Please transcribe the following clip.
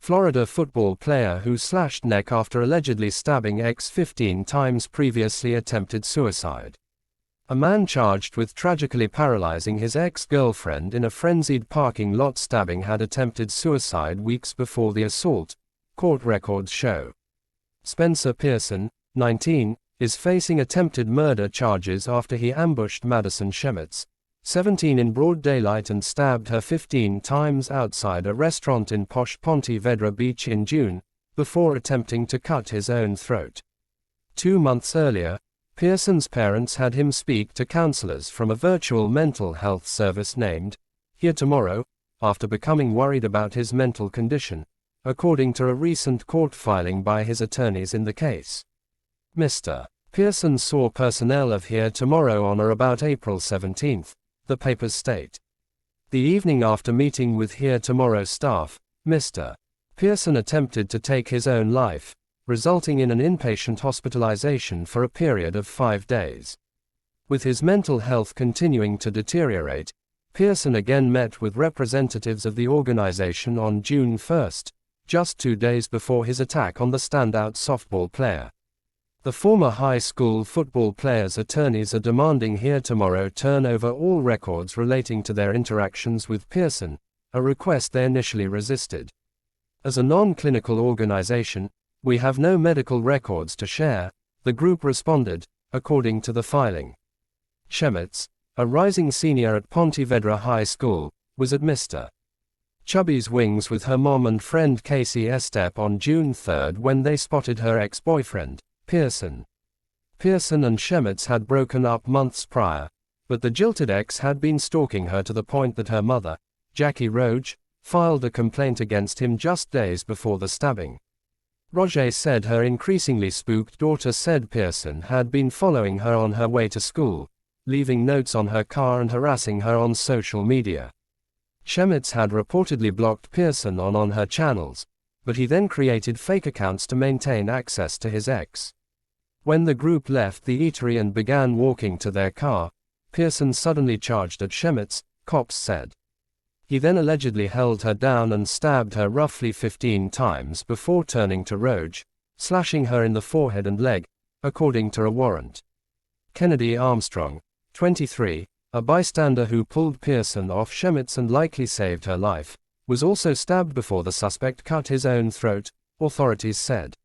Florida football player who slashed neck after allegedly stabbing ex 15 times previously attempted suicide. A man charged with tragically paralyzing his ex-girlfriend in a frenzied parking lot stabbing had attempted suicide weeks before the assault, court records show. Spencer Pearson, 19, is facing attempted murder charges after he ambushed Madison Shemitz, 17 in broad daylight and stabbed her 15 times outside a restaurant in posh Ponte Vedra Beach in June, before attempting to cut his own throat. 2 months earlier, Pearson's parents had him speak to counselors from a virtual mental health service named Here Tomorrow, after becoming worried about his mental condition, according to a recent court filing by his attorneys in the case. Mr. Pearson saw personnel of Here Tomorrow on or about April 17, the papers state. The evening after meeting with Here Tomorrow staff, Mr. Pearson attempted to take his own life, resulting in an inpatient hospitalization for a period of 5 days. With his mental health continuing to deteriorate, Pearson again met with representatives of the organization on June 1, just 2 days before his attack on the standout softball player. The former high school football player's attorneys are demanding Here Tomorrow turn over all records relating to their interactions with Pearson, a request they initially resisted. As a non-clinical organization, we have no medical records to share, the group responded, according to the filing. Shemitz, a rising senior at Ponte Vedra High School, was at Mr. Chubby's wings with her mom and friend Casey Estep on June 3 when they spotted her ex-boyfriend, Pearson. Pearson and Shemitz had broken up months prior, but the jilted ex had been stalking her to the point that her mother, Jackie Roge, filed a complaint against him just days before the stabbing. Roge said her increasingly spooked daughter said Pearson had been following her on her way to school, leaving notes on her car and harassing her on social media. Shemitz had reportedly blocked Pearson on her channels, but he then created fake accounts to maintain access to his ex. When the group left the eatery and began walking to their car, Pearson suddenly charged at Shemitz, cops said. He then allegedly held her down and stabbed her roughly 15 times before turning to Roge, slashing her in the forehead and leg, according to a warrant. Kennedy Armstrong, 23, a bystander who pulled Pearson off Shemitz and likely saved her life, was also stabbed before the suspect cut his own throat, authorities said.